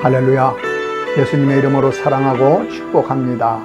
할렐루야. 예수님의 이름으로 사랑하고 축복합니다.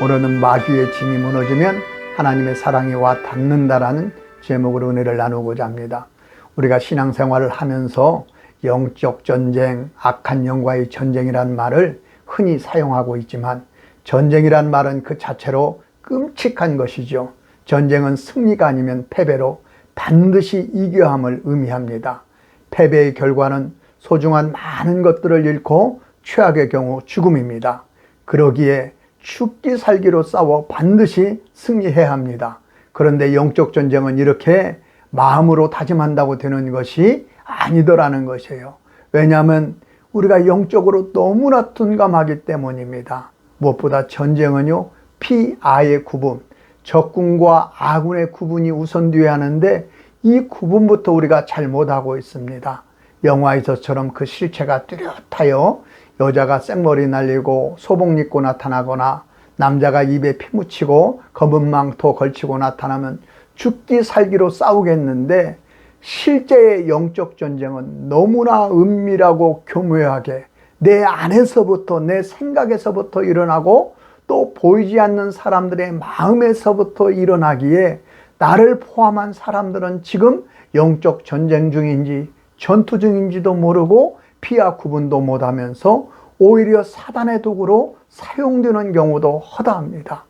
오늘은 마귀의 짐이 무너지면 하나님의 사랑이 와 닿는다라는 제목으로 은혜를 나누고자 합니다. 우리가 신앙생활을 하면서 영적 전쟁, 악한 영과의 전쟁이라는 말을 흔히 사용하고 있지만, 전쟁이란 말은 그 자체로 끔찍한 것이죠. 전쟁은 승리가 아니면 패배로 반드시 이겨야 함을 의미합니다. 패배의 결과는 소중한 많은 것들을 잃고 최악의 경우 죽음입니다. 그러기에 죽기 살기로 싸워 반드시 승리해야 합니다. 그런데 영적 전쟁은 이렇게 마음으로 다짐한다고 되는 것이 아니더라는 것이에요. 왜냐하면 우리가 영적으로 너무나 둔감하기 때문입니다. 무엇보다 전쟁은요, 피아의 구분, 적군과 아군의 구분이 우선되어야 하는데 이 구분부터 우리가 잘못하고 있습니다. 영화에서처럼 그 실체가 뚜렷하여 여자가 생머리 날리고 소복 입고 나타나거나 남자가 입에 피 묻히고 검은 망토 걸치고 나타나면 죽기 살기로 싸우겠는데, 실제의 영적 전쟁은 너무나 은밀하고 교묘하게 내 안에서부터, 내 생각에서부터 일어나고 또 보이지 않는 사람들의 마음에서부터 일어나기에 나를 포함한 사람들은 지금 영적 전쟁 중인지 전투 중인지도 모르고 피와 구분도 못하면서 오히려 사단의 도구로 사용되는 경우도 허다합니다.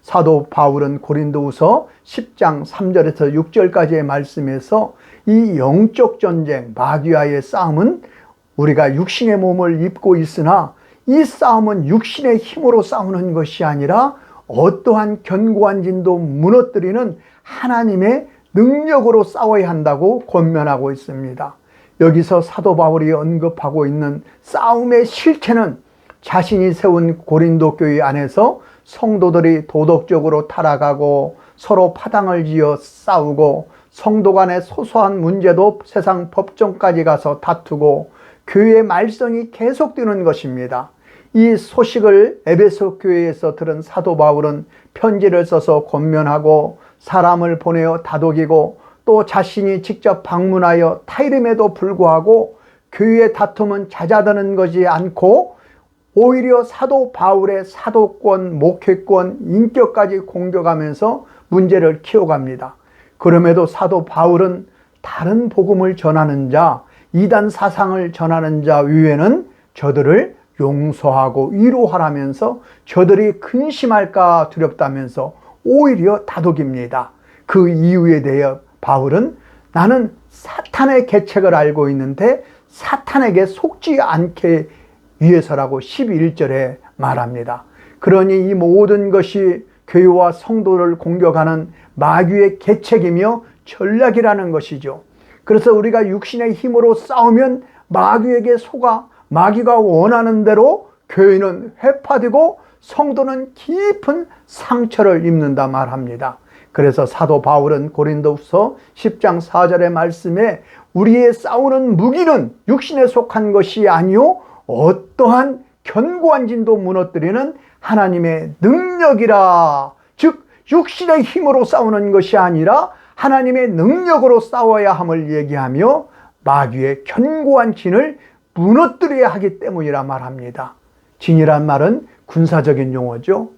사도 바울은 고린도후서 10장 3절에서 6절까지의 말씀에서 이 영적 전쟁, 마귀와의 싸움은 우리가 육신의 몸을 입고 있으나 이 싸움은 육신의 힘으로 싸우는 것이 아니라 어떠한 견고한 진도 무너뜨리는 하나님의 능력으로 싸워야 한다고 권면하고 있습니다. 여기서 사도 바울이 언급하고 있는 싸움의 실체는 자신이 세운 고린도 교회 안에서 성도들이 도덕적으로 타락하고 서로 파당을 지어 싸우고 성도 간의 소소한 문제도 세상 법정까지 가서 다투고 교회의 말썽이 계속되는 것입니다. 이 소식을 에베소 교회에서 들은 사도 바울은 편지를 써서 권면하고 사람을 보내어 다독이고 또 자신이 직접 방문하여 타이름에도 불구하고 교회의 다툼은 잦아드는 것이 않고 오히려 사도 바울의 사도권, 목회권, 인격까지 공격하면서 문제를 키워갑니다. 그럼에도 사도 바울은 다른 복음을 전하는 자, 이단 사상을 전하는 자 위에는 저들을 용서하고 위로하라면서 저들이 근심할까 두렵다면서 오히려 다독입니다. 그 이유에 대해 바울은 나는 사탄의 계책을 알고 있는데 사탄에게 속지 않게 위해서라고 11절에 말합니다. 그러니 이 모든 것이 교회와 성도를 공격하는 마귀의 계책이며 전략이라는 것이죠. 그래서 우리가 육신의 힘으로 싸우면 마귀에게 속아 마귀가 원하는 대로 교회는 회파되고 성도는 깊은 상처를 입는다 말합니다. 그래서 사도 바울은 고린도후서 10장 4절의 말씀에 우리의 싸우는 무기는 육신에 속한 것이 아니요 어떠한 견고한 진도 무너뜨리는 하나님의 능력이라, 즉 육신의 힘으로 싸우는 것이 아니라 하나님의 능력으로 싸워야 함을 얘기하며 마귀의 견고한 진을 무너뜨려야 하기 때문이라 말합니다. 진이란 말은 군사적인 용어죠.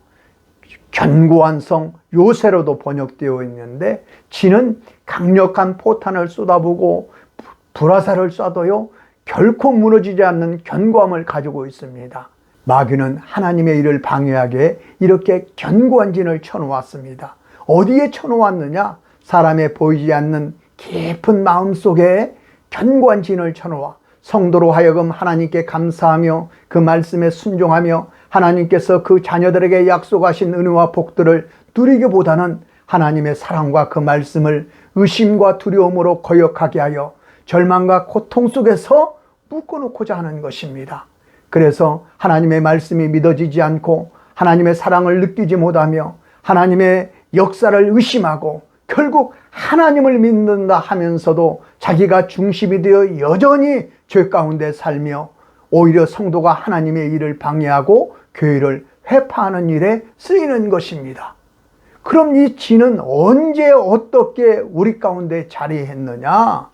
견고한 성, 요새로도 번역되어 있는데 진은 강력한 포탄을 쏟아부고 불화살을 쏴도요 결코 무너지지 않는 견고함을 가지고 있습니다. 마귀는 하나님의 일을 방해하게 이렇게 견고한 진을 쳐놓았습니다. 어디에 쳐놓았느냐? 사람의 보이지 않는 깊은 마음속에 견고한 진을 쳐놓아 성도로 하여금 하나님께 감사하며 그 말씀에 순종하며 하나님께서 그 자녀들에게 약속하신 은혜와 복들을 누리기보다는 하나님의 사랑과 그 말씀을 의심과 두려움으로 거역하게 하여 절망과 고통 속에서 묶어놓고자 하는 것입니다. 그래서 하나님의 말씀이 믿어지지 않고 하나님의 사랑을 느끼지 못하며 하나님의 역사를 의심하고 결국 하나님을 믿는다 하면서도 자기가 중심이 되어 여전히 죄 가운데 살며 오히려 성도가 하나님의 일을 방해하고 교회를 회파하는 일에 쓰이는 것입니다. 그럼 이 진은 언제 어떻게 우리 가운데 자리했느냐?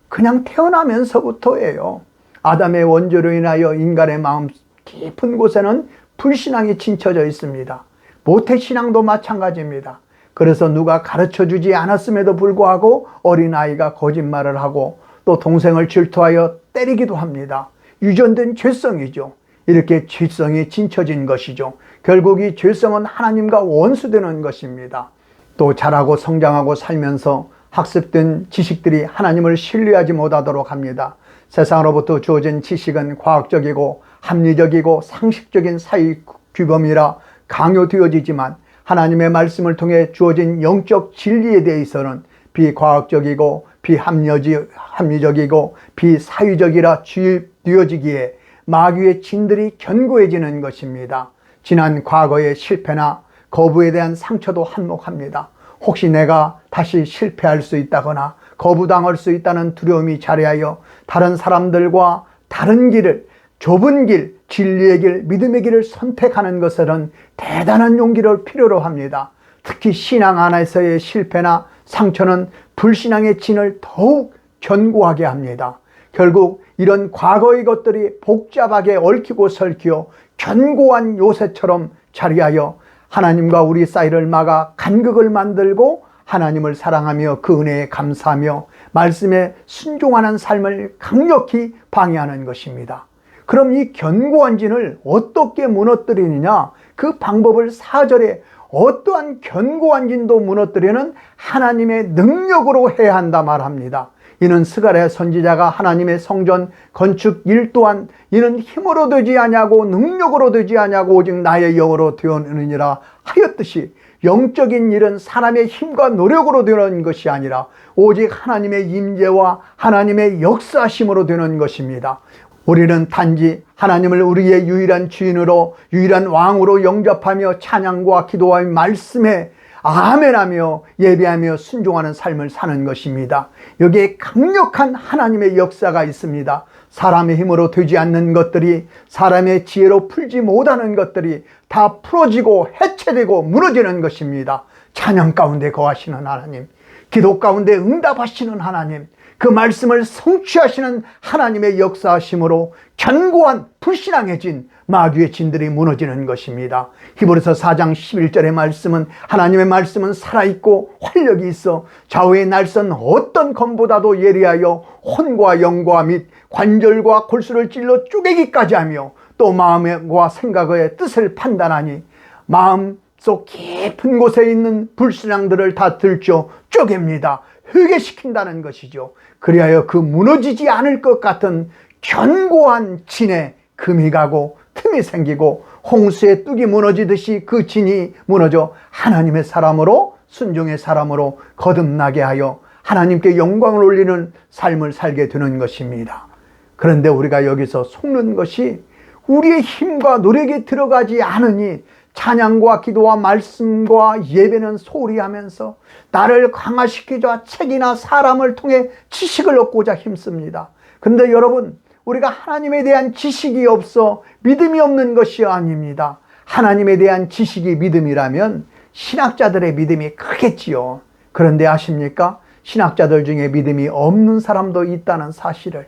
그냥 태어나면서부터예요. 아담의 원죄로 인하여 인간의 마음 깊은 곳에는 불신앙이浸쳐져 있습니다. 모태신앙도 마찬가지입니다. 그래서 누가 가르쳐주지 않았음에도 불구하고 어린아이가 거짓말을 하고 또 동생을 질투하여 때리기도 합니다. 유전된 죄성이죠. 이렇게 죄성이浸쳐진 것이죠. 결국 이 죄성은 하나님과 원수되는 것입니다. 또 자라고 성장하고 살면서 학습된 지식들이 하나님을 신뢰하지 못하도록 합니다. 세상으로부터 주어진 지식은 과학적이고 합리적이고 상식적인 사회 규범이라 강요되어지지만 하나님의 말씀을 통해 주어진 영적 진리에 대해서는 비과학적이고 비합리적이고 비사회적이라 주입되어지기에 마귀의 진들이 견고해지는 것입니다. 지난 과거의 실패나 거부에 대한 상처도 한몫합니다. 혹시 내가 다시 실패할 수 있다거나 거부당할 수 있다는 두려움이 자리하여 다른 사람들과 다른 길을, 좁은 길, 진리의 길, 믿음의 길을 선택하는 것은 대단한 용기를 필요로 합니다. 특히 신앙 안에서의 실패나 상처는 불신앙의 진을 더욱 견고하게 합니다. 결국 이런 과거의 것들이 복잡하게 얽히고 설키어 견고한 요새처럼 자리하여 하나님과 우리 사이를 막아 간극을 만들고 하나님을 사랑하며 그 은혜에 감사하며 말씀에 순종하는 삶을 강력히 방해하는 것입니다. 그럼 이 견고한 진을 어떻게 무너뜨리느냐? 그 방법을 4절에 어떠한 견고한 진도 무너뜨리는 하나님의 능력으로 해야 한다 말합니다. 이는 스가랴 선지자가 하나님의 성전 건축 일 또한 이는 힘으로 되지 아니하고 능력으로 되지 아니하고 오직 나의 영으로 되었느니라 하였듯이 영적인 일은 사람의 힘과 노력으로 되는 것이 아니라 오직 하나님의 임재와 하나님의 역사심으로 되는 것입니다. 우리는 단지 하나님을 우리의 유일한 주인으로 유일한 왕으로 영접하며 찬양과 기도와 말씀에 아멘하며 예배하며 순종하는 삶을 사는 것입니다. 여기에 강력한 하나님의 역사가 있습니다. 사람의 힘으로 되지 않는 것들이, 사람의 지혜로 풀지 못하는 것들이 다 풀어지고 해체되고 무너지는 것입니다. 찬양 가운데 거하시는 하나님, 기도 가운데 응답하시는 하나님, 그 말씀을 성취하시는 하나님의 역사하심으로 견고한 불신앙의 진, 마귀의 진들이 무너지는 것입니다. 히브리서 4장 11절의 말씀은 하나님의 말씀은 살아있고 활력이 있어 좌우의 날선 어떤 검보다도 예리하여 혼과 영과 및 관절과 골수를 찔러 쪼개기까지 하며 또 마음과 생각의 뜻을 판단하니 마음속 깊은 곳에 있는 불신앙들을 다 들춰 쪼갭니다. 회개시킨다는 것이죠. 그리하여 그 무너지지 않을 것 같은 견고한 진에 금이 가고 틈이 생기고 홍수의 뚝이 무너지듯이 그 진이 무너져 하나님의 사람으로, 순종의 사람으로 거듭나게 하여 하나님께 영광을 올리는 삶을 살게 되는 것입니다. 그런데 우리가 여기서 속는 것이 우리의 힘과 노력이 들어가지 않으니 찬양과 기도와 말씀과 예배는 소홀히 하면서 나를 강화시키자 책이나 사람을 통해 지식을 얻고자 힘씁니다. 그런데 여러분, 우리가 하나님에 대한 지식이 없어 믿음이 없는 것이 아닙니다. 하나님에 대한 지식이 믿음이라면 신학자들의 믿음이 크겠지요. 그런데 아십니까? 신학자들 중에 믿음이 없는 사람도 있다는 사실을.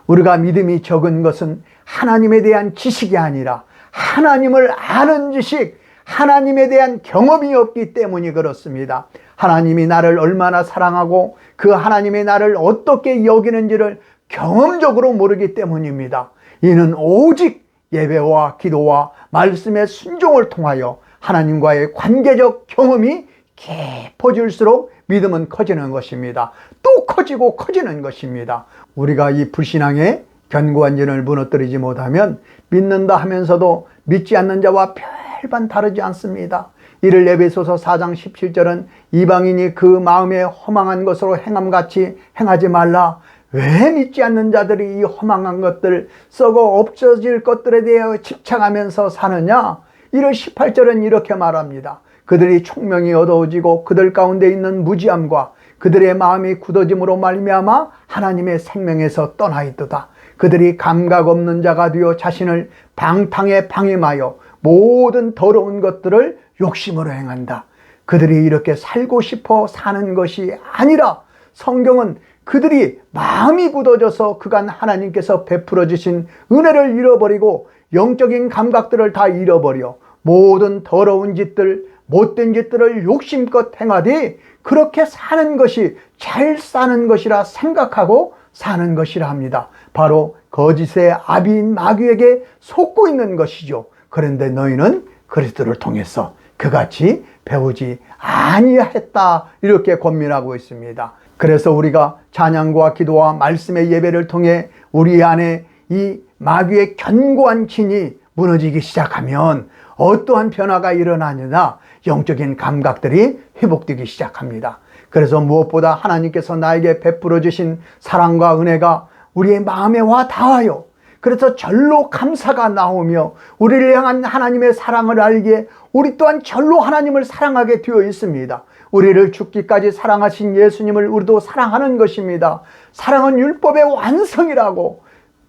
우리가 믿음이 적은 것은 하나님에 대한 지식이 아니라 하나님을 아는 지식, 하나님에 대한 경험이 없기 때문이 그렇습니다. 하나님이 나를 얼마나 사랑하고 그 하나님의 나를 어떻게 여기는지를 경험적으로 모르기 때문입니다. 이는 오직 예배와 기도와 말씀의 순종을 통하여 하나님과의 관계적 경험이 깊어질수록 믿음은 커지는 것입니다. 또 커지고 커지는 것입니다. 우리가 이 불신앙의 견고한 진을 무너뜨리지 못하면 믿는다 하면서도 믿지 않는 자와 별반 다르지 않습니다. 이를 에베소서 4장 17절은 이방인이 그 마음에 허망한 것으로 행함같이 행하지 말라. 왜 믿지 않는 자들이 이 허망한 것들, 썩어 없어질 것들에 대해 집착하면서 사느냐? 이를 18절은 이렇게 말합니다. 그들이 총명이 어두워지고 그들 가운데 있는 무지함과 그들의 마음이 굳어짐으로 말미암아 하나님의 생명에서 떠나있도다. 그들이 감각 없는 자가 되어 자신을 방탕에 방임하여 모든 더러운 것들을 욕심으로 행한다. 그들이 이렇게 살고 싶어 사는 것이 아니라 성경은 그들이 마음이 굳어져서 그간 하나님께서 베풀어 주신 은혜를 잃어버리고 영적인 감각들을 다 잃어버려 모든 더러운 짓들, 못된 짓들을 욕심껏 행하되 그렇게 사는 것이 잘 사는 것이라 생각하고 사는 것이라 합니다. 바로 거짓의 아비인 마귀에게 속고 있는 것이죠. 그런데 너희는 그리스도를 통해서 그같이 배우지 아니했다, 이렇게 권면하고 있습니다. 그래서 우리가 찬양과 기도와 말씀의 예배를 통해 우리 안에 이 마귀의 견고한 진이 무너지기 시작하면 어떠한 변화가 일어나느냐, 영적인 감각들이 회복되기 시작합니다. 그래서 무엇보다 하나님께서 나에게 베풀어 주신 사랑과 은혜가 우리의 마음에 와 닿아요. 그래서 절로 감사가 나오며 우리를 향한 하나님의 사랑을 알기에 우리 또한 절로 하나님을 사랑하게 되어 있습니다. 우리를 죽기까지 사랑하신 예수님을 우리도 사랑하는 것입니다. 사랑은 율법의 완성이라고.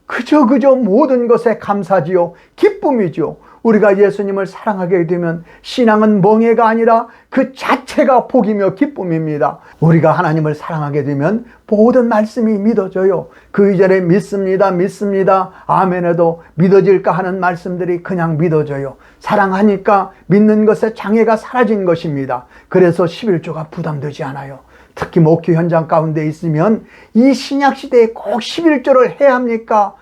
그저 모든 것에 감사지요, 기쁨이죠. 우리가 예수님을 사랑하게 되면 신앙은 멍해가 아니라 그 자체가 복이며 기쁨입니다. 우리가 하나님을 사랑하게 되면 모든 말씀이 믿어져요. 그 이전에 믿습니다 아멘해도 믿어질까 하는 말씀들이 그냥 믿어져요. 사랑하니까 믿는 것에 장애가 사라진 것입니다. 그래서 11조가 부담되지 않아요. 특히 목회 현장 가운데 있으면 이 신약시대에 꼭 11조를 해야 합니까?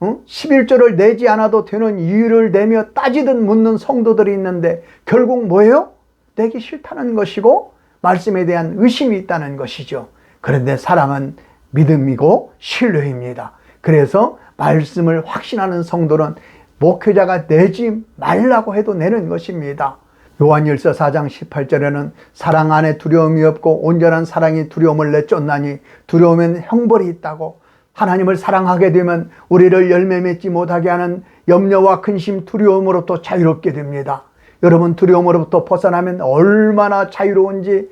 11조를 내지 않아도 되는 이유를 내며 따지듯 묻는 성도들이 있는데 결국 뭐예요? 내기 싫다는 것이고 말씀에 대한 의심이 있다는 것이죠. 그런데 사랑은 믿음이고 신뢰입니다. 그래서 말씀을 확신하는 성도는 목회자가 내지 말라고 해도 내는 것입니다. 요한일서 4장 18절에는 사랑 안에 두려움이 없고 온전한 사랑이 두려움을 내쫓나니 두려움엔 형벌이 있다고. 하나님을 사랑하게 되면 우리를 열매 맺지 못하게 하는 염려와 근심, 두려움으로부터 자유롭게 됩니다. 여러분, 두려움으로부터 벗어나면 얼마나 자유로운지,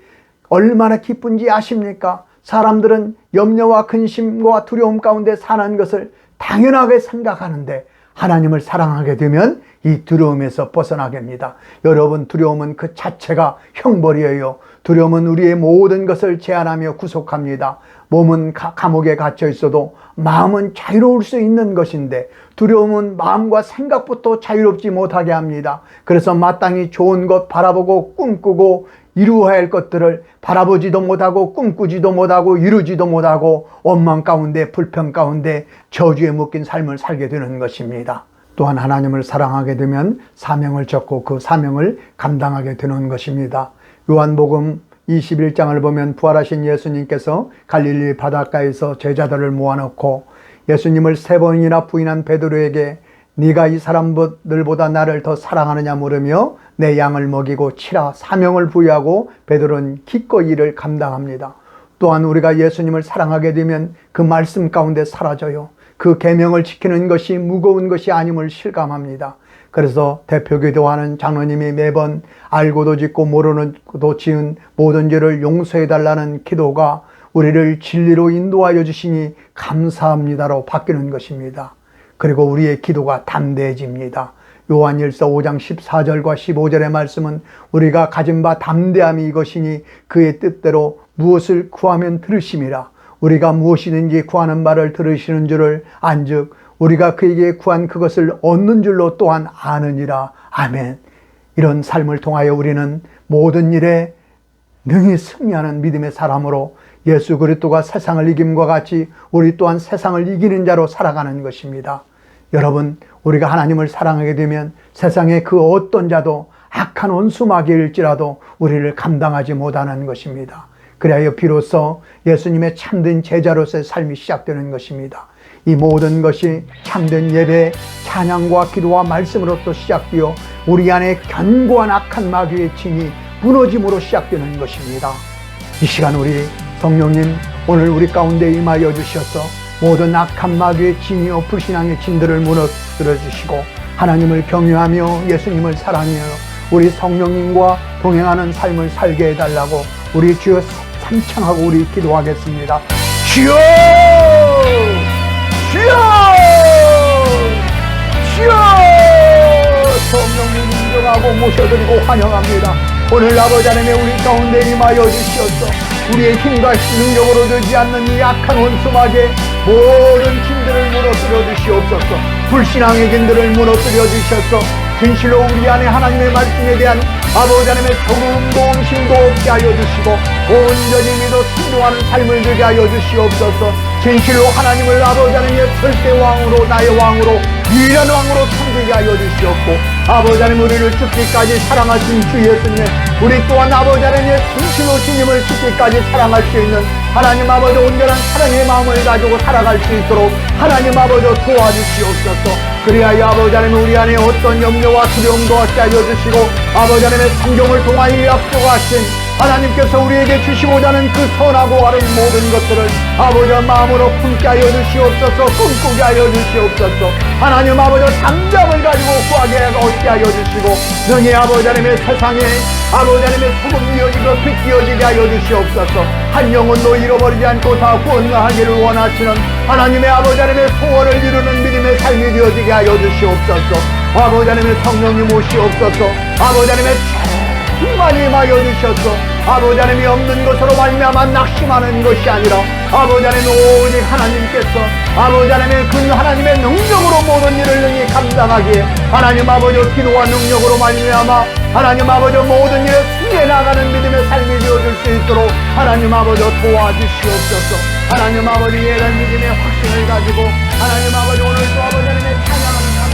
얼마나 기쁜지 아십니까? 사람들은 염려와 근심과 두려움 가운데 사는 것을 당연하게 생각하는데 하나님을 사랑하게 되면 이 두려움에서 벗어나게 합니다. 여러분, 두려움은 그 자체가 형벌이에요. 두려움은 우리의 모든 것을 제한하며 구속합니다. 몸은 감옥에 갇혀 있어도 마음은 자유로울 수 있는 것인데 두려움은 마음과 생각부터 자유롭지 못하게 합니다. 그래서 마땅히 좋은 것 바라보고 꿈꾸고 이루어야 할 것들을 바라보지도 못하고 꿈꾸지도 못하고 이루지도 못하고 원망 가운데, 불평 가운데 저주에 묶인 삶을 살게 되는 것입니다. 또한 하나님을 사랑하게 되면 사명을 졌고 그 사명을 감당하게 되는 것입니다. 요한복음 21장을 보면 부활하신 예수님께서 갈릴리 바닷가에서 제자들을 모아놓고 예수님을 3번이나 부인한 베드로에게 네가 이 사람들보다 나를 더 사랑하느냐 물으며 내 양을 먹이고 치라 사명을 부여하고 베드로는 기꺼이 이를 감당합니다. 또한 우리가 예수님을 사랑하게 되면 그 말씀 가운데 사라져요. 그 계명을 지키는 것이 무거운 것이 아님을 실감합니다. 그래서 대표기도하는 장로님이 매번 알고도 짓고 모르고도 지은 모든 죄를 용서해달라는 기도가 우리를 진리로 인도하여 주시니 감사합니다로 바뀌는 것입니다. 그리고 우리의 기도가 담대해집니다. 요한일서 5장 14절과 15절의 말씀은 우리가 가진 바 담대함이 이것이니 그의 뜻대로 무엇을 구하면 들으심이라. 우리가 무엇이든지 구하는 바를 들으시는 줄을 안즉 우리가 그에게 구한 그것을 얻는 줄로 또한 아느니라. 아멘. 이런 삶을 통하여 우리는 모든 일에 능히 승리하는 믿음의 사람으로 예수 그리스도가 세상을 이김과 같이 우리 또한 세상을 이기는 자로 살아가는 것입니다. 여러분, 우리가 하나님을 사랑하게 되면 세상의 그 어떤 자도 악한 원수마귀일지라도 우리를 감당하지 못하는 것입니다. 그래야 비로소 예수님의 참된 제자로서의 삶이 시작되는 것입니다. 이 모든 것이 참된 예배, 찬양과 기도와 말씀으로부터 시작되어 우리 안에 견고한 악한 마귀의 진이 무너짐으로 시작되는 것입니다. 이 시간 우리 성령님 오늘 우리 가운데 임하여 주셔서 모든 악한 마귀의 진이요 불신앙의 진들을 무너뜨려 주시고 하나님을 경외하며 예수님을 사랑하여 우리 성령님과 동행하는 삶을 살게 해달라고 우리 주여 삼창하고 우리 기도하겠습니다. 주여! 주여! 주여! 성령님 인정하고 모셔드리고 환영합니다. 오늘 아버지 하나님의 우리 가운데 임하여 주시옵소서. 우리의 힘과 능력으로 되지 않는 이 약한 원수마귀의 모든 힘들을 무너뜨려 주시옵소서. 불신앙의 힘들을 무너뜨려 주셔서 진실로 우리 안에 하나님의 말씀에 대한 아버지 하나님의 조금도 의심도 없게 하여 주시고 온전히 믿어 순종하는 삶을 되게 하여 주시옵소서. 진실로 하나님을 아버지 하나님의 절대 왕으로, 나의 왕으로, 유일한 왕으로 섬기게 하여 주시옵고, 아버지 하나님 우리를 죽기까지 사랑하신 주 예수님, 우리 또한 아버지 하나님의 진실로 주님을 죽기까지 사랑할 수 있는 하나님 아버지 온전한 사랑의 마음을 가지고 살아갈 수 있도록 하나님 아버지 도와주시옵소서. 그래야 아버지 하나님 우리 안에 어떤 염려와 두려움도 없게 하여 주시고, 아버지 하나님의 성경을 통하여 약속하신 하나님께서 우리에게 주시고자 하는 그 선하고 바른 모든 것들을 아버지의 마음으로 품게 하여 주시옵소서. 꿈꾸게 하여 주시옵소서. 하나님 아버지 담장을 가지고 구하게 하여 주시고, 능히 아버지 하나님의 세상에 아버지 하나님의 소금 이어지고 빛 이어지게 하여 주시옵소서. 한 영혼도 잃어버리지 않고 다 구원하기를 원하시는 하나님의 아버지 하나님의 소원을 이루는 믿음의 삶이 되어지게 하여 주시옵소서. 아버지 하나님의 성령님 오시옵소서. 아버지 하나님의 충만히 임하여 주셔서 아버지 하나님이 없는 것으로 말미암아 낙심하는 것이 아니라 아버지 하나님 오직 하나님께서 아버지 하나님의 그 하나님의 능력으로 모든 일을 능히 감당하기에 하나님 아버지 기도와 능력으로 말미암아 하나님 아버지 모든 일을 승리해 나가는 믿음의 삶이 되어줄 수 있도록 하나님 아버지 도와주시옵소서. 하나님 아버지 이런 믿음의 확신을 가지고 하나님 아버지 오늘도 아버지 하나님의 찬양하는